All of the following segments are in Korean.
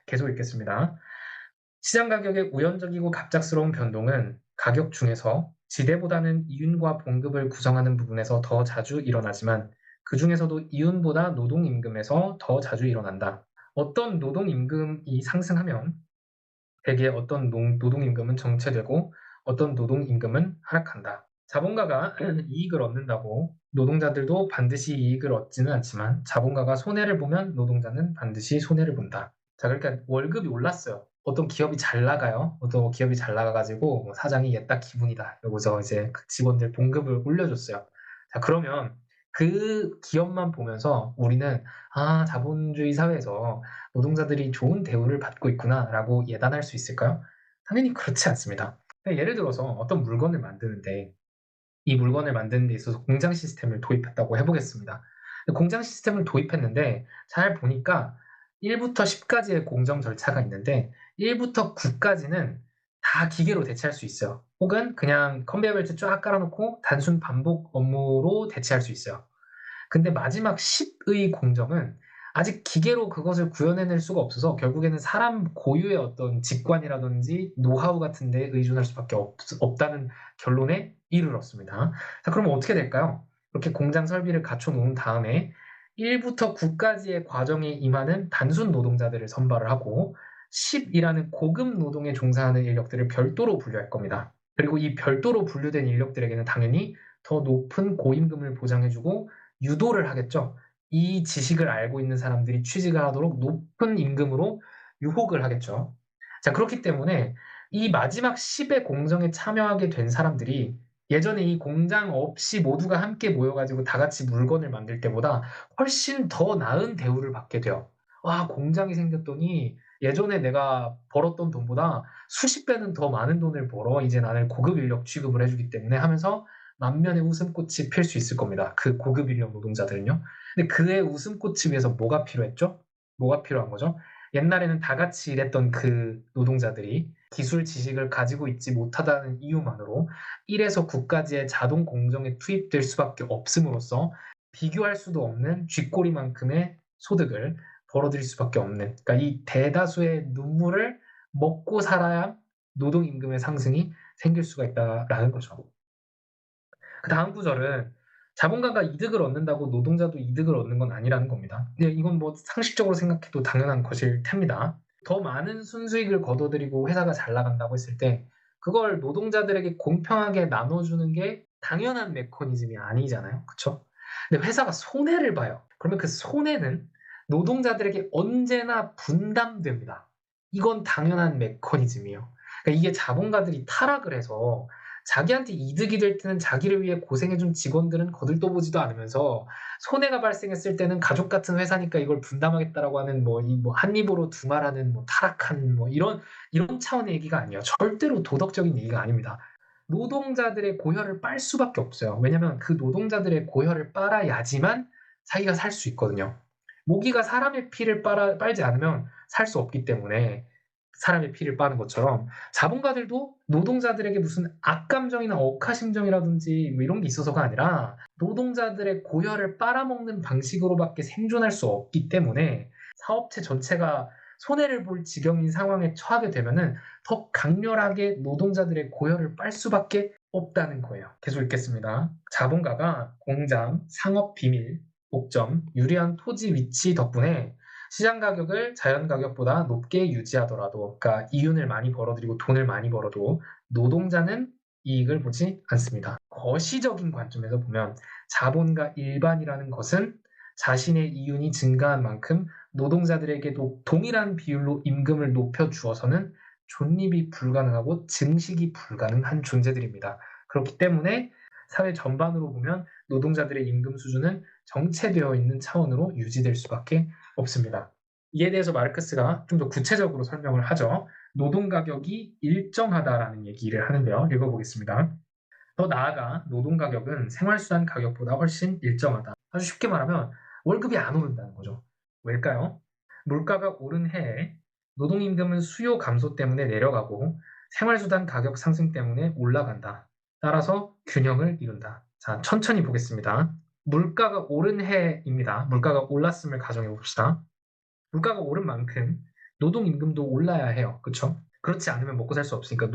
계속 읽겠습니다. 시장 가격의 우연적이고 갑작스러운 변동은 가격 중에서 지대보다는 이윤과 봉급을 구성하는 부분에서 더 자주 일어나지만 그중에서도 이윤보다 노동임금에서 더 자주 일어난다. 어떤 노동임금이 상승하면 대개 어떤 노동임금은 정체되고 어떤 노동임금은 하락한다. 자본가가 이익을 얻는다고 노동자들도 반드시 이익을 얻지는 않지만 자본가가 손해를 보면 노동자는 반드시 손해를 본다. 자, 그러니까 월급이 올랐어요. 어떤 기업이 잘 나가요. 어떤 기업이 잘 나가가지고 뭐 사장이 얘딱 기분이다. 이러고서 이제 그 직원들 봉급을 올려줬어요. 자, 그러면 그 기업만 보면서 우리는 자본주의 사회에서 노동자들이 좋은 대우를 받고 있구나라고 예단할 수 있을까요? 당연히 그렇지 않습니다. 예를 들어서 어떤 물건을 만드는데 이 물건을 만드는 데 있어서 공장 시스템을 도입했다고 해보겠습니다. 공장 시스템을 도입했는데 잘 보니까 1부터 10까지의 공정 절차가 있는데 1부터 9까지는 다 기계로 대체할 수 있어요. 혹은 그냥 컨베이어 벨트 쫙 깔아놓고 단순 반복 업무로 대체할 수 있어요. 근데 마지막 10의 공정은 아직 기계로 그것을 구현해낼 수가 없어서 결국에는 사람 고유의 어떤 직관이라든지 노하우 같은 데 의존할 수밖에 없다는 결론에 이르렀습니다. 자, 그러면 어떻게 될까요? 이렇게 공장 설비를 갖춰 놓은 다음에 1부터 9까지의 과정에 임하는 단순 노동자들을 선발을 하고 10이라는 고급 노동에 종사하는 인력들을 별도로 분류할 겁니다. 그리고 이 별도로 분류된 인력들에게는 당연히 더 높은 고임금을 보장해주고 유도를 하겠죠. 이 지식을 알고 있는 사람들이 취직을 하도록 높은 임금으로 유혹을 하겠죠. 자, 그렇기 때문에 이 마지막 10의 공정에 참여하게 된 사람들이 예전에 이 공장 없이 모두가 함께 모여가지고 다 같이 물건을 만들 때보다 훨씬 더 나은 대우를 받게 돼요. 와, 공장이 생겼더니 예전에 내가 벌었던 돈보다 수십 배는 더 많은 돈을 벌어. 이제 나는 고급 인력 취급을 해주기 때문에 하면서 만면의 웃음꽃이 필 수 있을 겁니다. 그 고급 인력 노동자들은요. 근데 그의 웃음꽃을 위해서 뭐가 필요했죠? 뭐가 필요한 거죠? 옛날에는 다 같이 일했던 그 노동자들이 기술 지식을 가지고 있지 못하다는 이유만으로 1에서 9까지의 자동 공정에 투입될 수밖에 없음으로써 비교할 수도 없는 쥐꼬리만큼의 소득을 벌어들일 수밖에 없는, 그러니까 이 대다수의 눈물을 먹고 살아야 노동임금의 상승이 생길 수가 있다라는 거죠. 그 다음 구절은 자본가가 이득을 얻는다고 노동자도 이득을 얻는 건 아니라는 겁니다. 이건 뭐 상식적으로 생각해도 당연한 것일 텐니다. 더 많은 순수익을 거둬들이고 회사가 잘 나간다고 했을 때 그걸 노동자들에게 공평하게 나눠주는 게 당연한 메커니즘이 아니잖아요. 그렇죠? 근데 회사가 손해를 봐요. 그러면 그 손해는 노동자들에게 언제나 분담됩니다. 이건 당연한 메커니즘이에요. 그러니까 이게 자본가들이 타락을 해서 자기한테 이득이 될 때는 자기를 위해 고생해준 직원들은 거들떠보지도 않으면서 손해가 발생했을 때는 가족 같은 회사니까 이걸 분담하겠다라고 하는 한 입으로 두말하는 타락한 이런 차원의 얘기가 아니에요. 절대로 도덕적인 얘기가 아닙니다. 노동자들의 고혈을 빨 수밖에 없어요. 왜냐하면 그 노동자들의 고혈을 빨아야지만 자기가 살 수 있거든요. 모기가 사람의 피를 빨지 않으면 살 수 없기 때문에 사람의 피를 빠는 것처럼 자본가들도 노동자들에게 무슨 악감정이나 억하심정이라든지 이런 게 있어서가 아니라 노동자들의 고혈을 빨아먹는 방식으로밖에 생존할 수 없기 때문에 사업체 전체가 손해를 볼 지경인 상황에 처하게 되면은 더 강렬하게 노동자들의 고혈을 빨 수밖에 없다는 거예요. 계속 읽겠습니다. 자본가가 공장, 상업 비밀, 옥점, 유리한 토지 위치 덕분에 시장 가격을 자연 가격보다 높게 유지하더라도, 그러니까 이윤을 많이 벌어들이고 돈을 많이 벌어도 노동자는 이익을 보지 않습니다. 거시적인 관점에서 보면 자본가 일반이라는 것은 자신의 이윤이 증가한 만큼 노동자들에게도 동일한 비율로 임금을 높여 주어서는 존립이 불가능하고 증식이 불가능한 존재들입니다. 그렇기 때문에 사회 전반으로 보면 노동자들의 임금 수준은 정체되어 있는 차원으로 유지될 수밖에 없습니다. 이에 대해서 마르크스가 좀 더 구체적으로 설명을 하죠. 노동 가격이 일정하다라는 얘기를 하는데요. 읽어보겠습니다. 더 나아가 노동 가격은 생활수단 가격보다 훨씬 일정하다. 아주 쉽게 말하면 월급이 안 오른다는 거죠. 왜일까요? 물가가 오른 해에 노동임금은 수요 감소 때문에 내려가고 생활수단 가격 상승 때문에 올라간다. 따라서 균형을 이룬다. 자, 천천히 보겠습니다. 물가가 오른 해입니다. 물가가 올랐음을 가정해 봅시다. 물가가 오른 만큼 노동임금도 올라야 해요. 그쵸? 그렇지 않으면 먹고 살 수 없으니까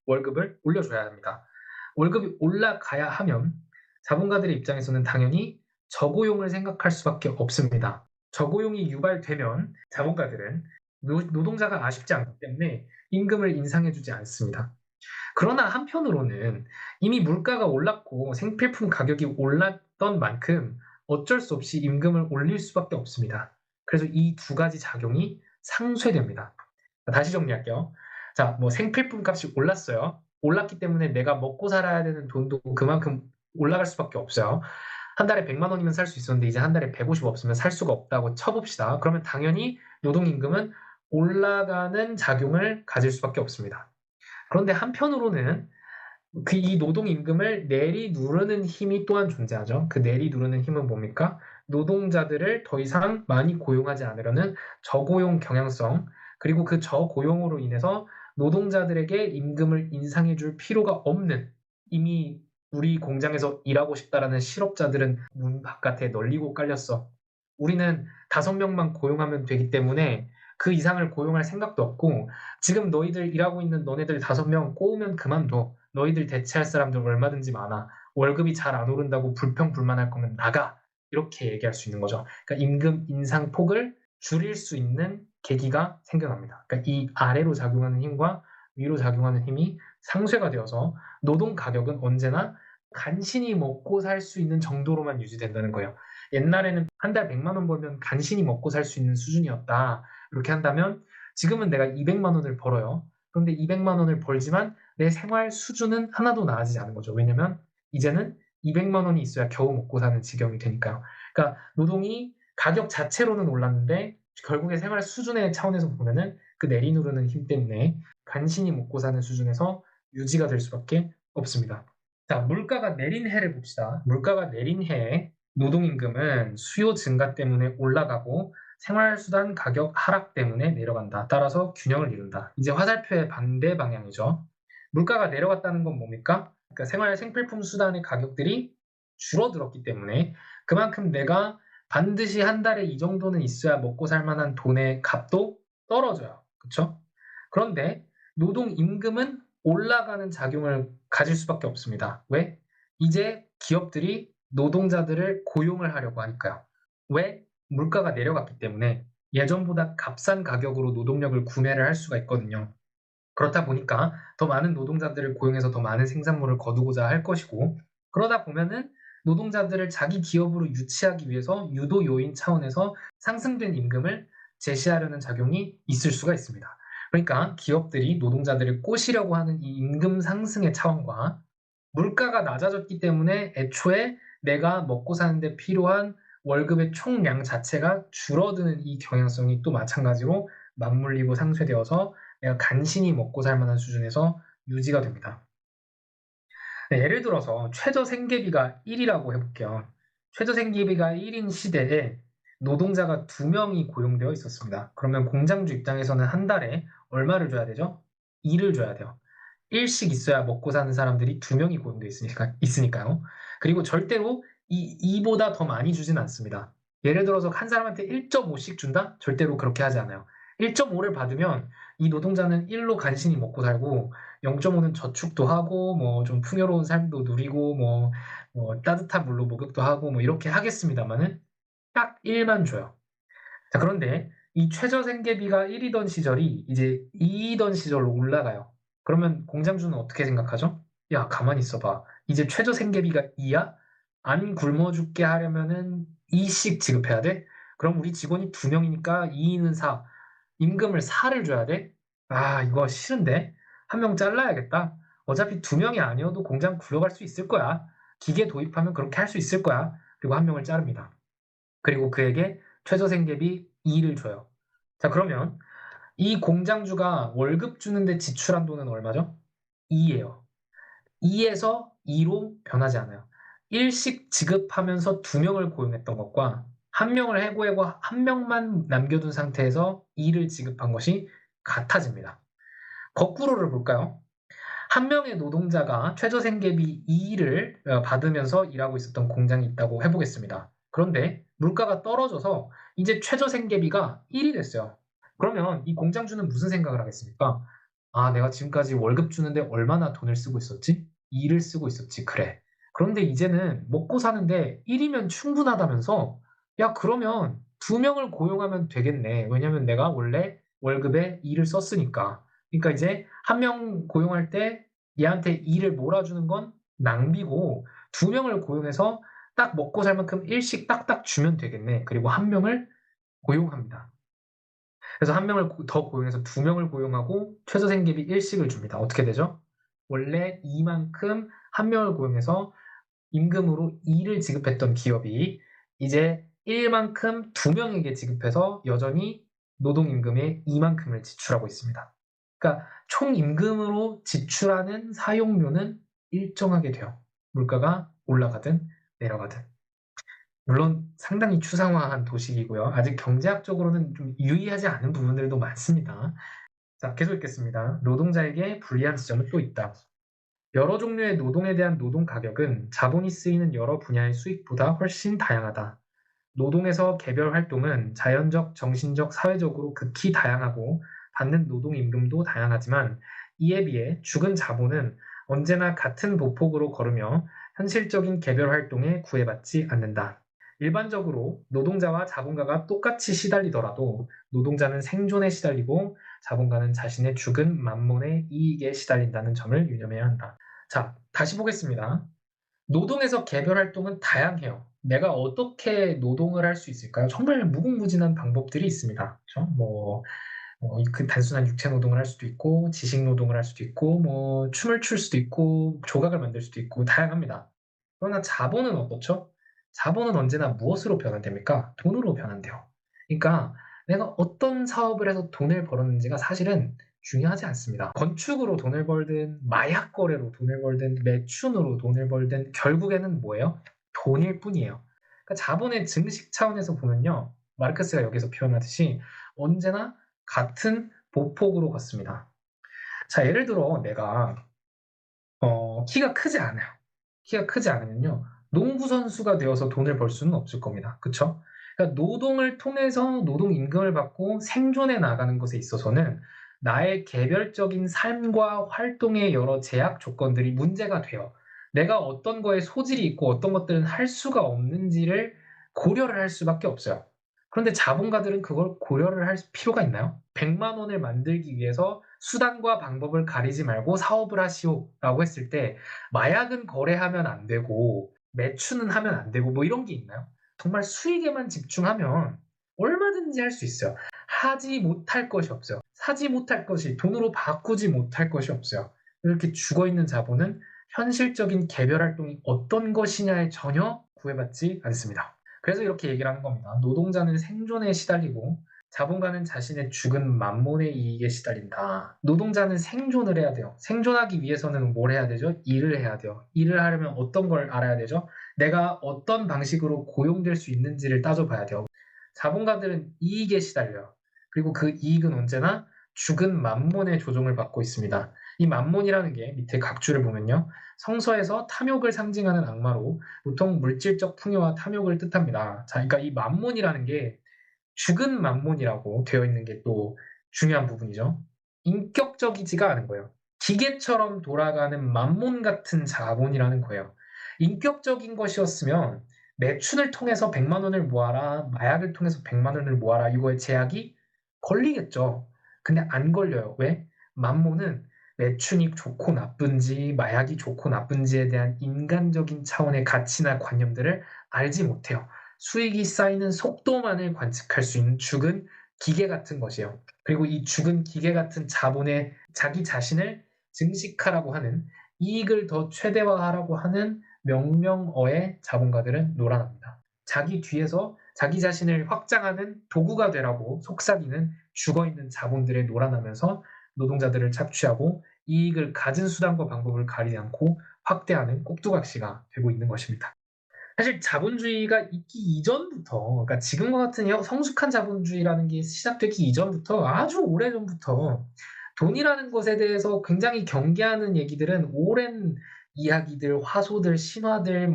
월급을 올려줘야 합니다. 월급이 올라가야 하면 자본가들의 입장에서는 당연히 저고용을 생각할 수밖에 없습니다. 저고용이 유발되면 자본가들은 노동자가 아쉽지 않기 때문에 임금을 인상해주지 않습니다. 그러나 한편으로는 이미 물가가 올랐고 생필품 가격이 올랐던 만큼 어쩔 수 없이 임금을 올릴 수밖에 없습니다. 그래서 이 두 가지 작용이 상쇄됩니다. 다시 정리할게요. 자, 뭐 생필품 값이 올랐어요. 올랐기 때문에 내가 먹고 살아야 되는 돈도 그만큼 올라갈 수밖에 없어요. 한 달에 100만 원이면 살 수 있었는데 이제 한 달에 150 없으면 살 수가 없다고 쳐봅시다. 그러면 당연히 노동임금은 올라가는 작용을 가질 수밖에 없습니다. 그런데 한편으로는 이 노동임금을 내리누르는 힘이 또한 존재하죠. 그 내리누르는 힘은 뭡니까? 노동자들을 더 이상 많이 고용하지 않으려는 저고용 경향성, 그리고 그 저고용으로 인해서 노동자들에게 임금을 인상해 줄 필요가 없는, 이미 우리 공장에서 일하고 싶다라는 실업자들은 문 바깥에 널리고 깔렸어. 우리는 5명만 고용하면 되기 때문에 그 이상을 고용할 생각도 없고, 지금 너희들 일하고 있는 너네들 5명 꼬우면 그만둬. 너희들 대체할 사람들 얼마든지 많아. 월급이 잘 안 오른다고 불평불만할 거면 나가. 이렇게 얘기할 수 있는 거죠. 그러니까 임금 인상 폭을 줄일 수 있는 계기가 생겨납니다. 그러니까 이 아래로 작용하는 힘과 위로 작용하는 힘이 상쇄가 되어서 노동 가격은 언제나 간신히 먹고 살 수 있는 정도로만 유지된다는 거예요. 옛날에는 한 달 100만 원 벌면 간신히 먹고 살 수 있는 수준이었다. 이렇게 한다면 지금은 내가 200만 원을 벌어요. 그런데 200만 원을 벌지만 내 생활 수준은 하나도 나아지지 않은 거죠. 왜냐면 이제는 200만 원이 있어야 겨우 먹고 사는 지경이 되니까요. 그러니까 노동이 가격 자체로는 올랐는데 결국에 생활 수준의 차원에서 보면은 그 내리누르는 힘 때문에 간신히 먹고 사는 수준에서 유지가 될 수밖에 없습니다. 자, 물가가 내린 해를 봅시다. 물가가 내린 해에 노동임금은 수요 증가 때문에 올라가고 생활수단 가격 하락 때문에 내려간다. 따라서 균형을 이룬다. 이제 화살표의 반대 방향이죠. 물가가 내려갔다는 건 뭡니까? 그러니까 생필품 수단의 가격들이 줄어들었기 때문에 그만큼 내가 반드시 한 달에 이 정도는 있어야 먹고 살 만한 돈의 값도 떨어져요. 그렇죠? 그런데 노동 임금은 올라가는 작용을 가질 수밖에 없습니다. 왜? 이제 기업들이 노동자들을 고용을 하려고 하니까요. 왜? 물가가 내려갔기 때문에 예전보다 값싼 가격으로 노동력을 구매를 할 수가 있거든요. 그렇다 보니까 더 많은 노동자들을 고용해서 더 많은 생산물을 거두고자 할 것이고, 그러다 보면은 노동자들을 자기 기업으로 유치하기 위해서 유도 요인 차원에서 상승된 임금을 제시하려는 작용이 있을 수가 있습니다. 그러니까 기업들이 노동자들을 꼬시려고 하는 이 임금 상승의 차원과 물가가 낮아졌기 때문에 애초에 내가 먹고 사는데 필요한 월급의 총량 자체가 줄어드는 이 경향성이 또 마찬가지로 맞물리고 상쇄되어서 내가 간신히 먹고 살 만한 수준에서 유지가 됩니다. 네, 예를 들어서 최저생계비가 1이라고 해볼게요. 최저생계비가 1인 시대에 노동자가 2명이 고용되어 있었습니다. 그러면 공장주 입장에서는 한 달에 얼마를 줘야 되죠? 2를 줘야 돼요. 1씩 있어야 먹고 사는 사람들이 2명이 고용되어 있으니까요. 그리고 절대로 이 2보다 더 많이 주진 않습니다. 예를 들어서 한 사람한테 1.5씩 준다? 절대로 그렇게 하지 않아요. 1.5를 받으면 이 노동자는 1로 간신히 먹고 살고 0.5는 저축도 하고 뭐 좀 풍요로운 삶도 누리고 뭐 따뜻한 물로 목욕도 하고 뭐 이렇게 하겠습니다만은 딱 1만 줘요. 자, 그런데 이 최저생계비가 1이던 시절이 이제 2이던 시절로 올라가요. 그러면 공장주는 어떻게 생각하죠? 야, 가만히 있어봐. 이제 최저생계비가 2야? 안 굶어 죽게 하려면은 2씩 지급해야 돼? 그럼 우리 직원이 2명이니까 2는 4. 임금을 4를 줘야 돼? 아, 이거 싫은데? 한 명 잘라야겠다. 어차피 2명이 아니어도 공장 굴러갈 수 있을 거야. 기계 도입하면 그렇게 할 수 있을 거야. 그리고 한 명을 자릅니다. 그리고 그에게 최저생계비 2를 줘요. 자, 그러면 이 공장주가 월급 주는데 지출한 돈은 얼마죠? 2예요. 2에서 2로 변하지 않아요. 1씩 지급하면서 2명을 고용했던 것과 한 명을 해고하고 한 명만 남겨둔 상태에서 2를 지급한 것이 같아집니다. 거꾸로를 볼까요? 한 명의 노동자가 최저생계비 2를 받으면서 일하고 있었던 공장이 있다고 해보겠습니다. 그런데 물가가 떨어져서 이제 최저생계비가 1이 됐어요. 그러면 이 공장주는 무슨 생각을 하겠습니까? '아 내가 지금까지 월급 주는데 얼마나 돈을 쓰고 있었지? 일을 쓰고 있었지. 그래. 그런데 이제는 먹고 사는데 1 이면 충분하다면서 야 그러면 2 명을 고용하면 되겠네. 왜냐면 내가 원래 월급에 일을 썼으니까. 그러니까 이제 1명 고용할 때 얘한테 일을 몰아주는 건 낭비고 2 명을 고용해서 딱 먹고 살 만큼 일씩 딱딱 주면 되겠네.' 그리고 1 명을 고용합니다. 그래서 1 명을 더 고용해서 2 명을 고용하고 최저 생계비 일씩을 줍니다. 어떻게 되죠? 원래 이만큼 1 명을 고용해서 임금으로 2를 지급했던 기업이 이제 1 만큼 2 명에게 지급해서 여전히 노동임금의 이만큼을 지출하고 있습니다. 그러니까 총 임금으로 지출하는 사용료는 일정하게 돼요. 물가가 올라가든 내려가든. 물론 상당히 추상화한 도식이고요. 아직 경제학적으로는 좀 유의하지 않은 부분들도 많습니다. 자, 계속 읽겠습니다. 노동자에게 불리한 지점은 또 있다. 여러 종류의 노동에 대한 노동 가격은 자본이 쓰이는 여러 분야의 수익보다 훨씬 다양하다. 노동에서 개별 활동은 자연적, 정신적, 사회적으로 극히 다양하고 받는 노동 임금도 다양하지만 이에 비해 죽은 자본은 언제나 같은 보폭으로 걸으며 현실적인 개별 활동에 구애받지 않는다. 일반적으로 노동자와 자본가가 똑같이 시달리더라도 노동자는 생존에 시달리고 자본가는 자신의 죽은 만몬의 이익에 시달린다는 점을 유념해야 한다. 자, 다시 보겠습니다. 노동에서 개별 활동은 다양해요. 내가 어떻게 노동을 할 수 있을까요? 정말 무궁무진한 방법들이 있습니다. 그죠? 그 단순한 육체 노동을 할 수도 있고, 지식 노동을 할 수도 있고, 춤을 출 수도 있고, 조각을 만들 수도 있고, 다양합니다. 그러나 자본은 어떻죠? 자본은 언제나 무엇으로 변환됩니까? 돈으로 변환돼요. 그러니까 내가 어떤 사업을 해서 돈을 벌었는지가 사실은 중요하지 않습니다. 건축으로 돈을 벌든 마약 거래로 돈을 벌든 매춘으로 돈을 벌든 결국에는 뭐예요? 돈일 뿐이에요. 그러니까 자본의 증식 차원에서 보면요. 마르크스가 여기서 표현하듯이 언제나 같은 보폭으로 걷습니다. 자, 예를 들어 내가 키가 크지 않아요. 키가 크지 않으면요. 농구 선수가 되어서 돈을 벌 수는 없을 겁니다. 그쵸? 그러니까 노동을 통해서 노동 임금을 받고 생존해 나가는 것에 있어서는 나의 개별적인 삶과 활동의 여러 제약 조건들이 문제가 돼요. 내가 어떤 거에 소질이 있고 어떤 것들은 할 수가 없는지를 고려를 할 수밖에 없어요. 그런데 자본가들은 그걸 고려를 할 필요가 있나요? 100만 원을 만들기 위해서 수단과 방법을 가리지 말고 사업을 하시오라고 했을 때 마약은 거래하면 안 되고 매춘은 하면 안 되고 이런 게 있나요? 정말 수익에만 집중하면 얼마든지 할 수 있어요. 하지 못할 것이 없어요. 사지 못할 것이 돈으로 바꾸지 못할 것이 없어요. 이렇게 죽어 있는 자본은 현실적인 개별 활동이 어떤 것이냐에 전혀 구애받지 않습니다. 그래서 이렇게 얘기를 하는 겁니다. 노동자는 생존에 시달리고 자본가는 자신의 죽은 만몬의 이익에 시달린다. 노동자는 생존을 해야 돼요. 생존하기 위해서는 뭘 해야 되죠? 일을 해야 돼요. 일을 하려면 어떤 걸 알아야 되죠? 내가 어떤 방식으로 고용될 수 있는지를 따져봐야 돼요. 자본가들은 이익에 시달려요. 그리고 그 이익은 언제나 죽은 만몬의 조종을 받고 있습니다. 이 만몬이라는 게 밑에 각주를 보면요. 성서에서 탐욕을 상징하는 악마로 보통 물질적 풍요와 탐욕을 뜻합니다. 자, 그러니까 이 만몬이라는 게 죽은 만몬이라고 되어 있는 게 또 중요한 부분이죠. 인격적이지가 않은 거예요. 기계처럼 돌아가는 만몬 같은 자본이라는 거예요. 인격적인 것이었으면 매춘을 통해서 100만 원을 모아라, 마약을 통해서 100만 원을 모아라 이거에 제약이 걸리겠죠. 근데 안 걸려요. 왜? 만몬은 매춘이 좋고 나쁜지, 마약이 좋고 나쁜지에 대한 인간적인 차원의 가치나 관념들을 알지 못해요. 수익이 쌓이는 속도만을 관측할 수 있는 죽은 기계 같은 것이에요. 그리고 이 죽은 기계 같은 자본에 자기 자신을 증식하라고 하는 이익을 더 최대화하라고 하는 명령어에 자본가들은 놀아납니다. 자기 뒤에서 자기 자신을 확장하는 도구가 되라고 속삭이는 죽어있는 자본들에 놀아나면서 노동자들을 착취하고 이익을 가진 수단과 방법을 가리지 않고 확대하는 꼭두각시가 되고 있는 것입니다. 사실 자본주의가 있기 이전부터, 그러니까 지금과 같은 성숙한 자본주의라는 게 시작되기 이전부터 아주 오래전부터 돈이라는 것에 대해서 굉장히 경계하는 얘기들은 오랜 이야기들, 화소들, 신화들,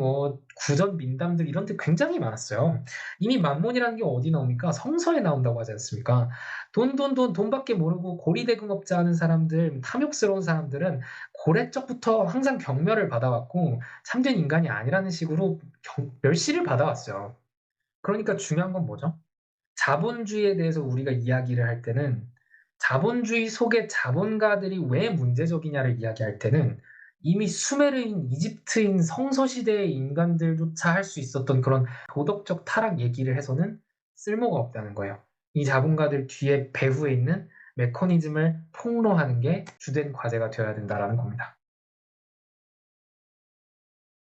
구전 민담들 이런 데 굉장히 많았어요. 이미 만몬이라는 게 어디 나옵니까? 성서에 나온다고 하지 않습니까? 돈밖에 모르고 고리대금업자 하는 사람들, 탐욕스러운 사람들은 고래적부터 항상 경멸을 받아왔고 참된 인간이 아니라는 식으로 멸시를 받아왔어요. 그러니까 중요한 건 뭐죠? 자본주의에 대해서 우리가 이야기를 할 때는 자본주의 속의 자본가들이 왜 문제적이냐를 이야기할 때는 이미 수메르인, 이집트인 성서시대의 인간들조차 할 수 있었던 그런 도덕적 타락 얘기를 해서는 쓸모가 없다는 거예요. 이 자본가들 뒤에 배후에 있는 메커니즘을 폭로하는 게 주된 과제가 되어야 된다는 겁니다.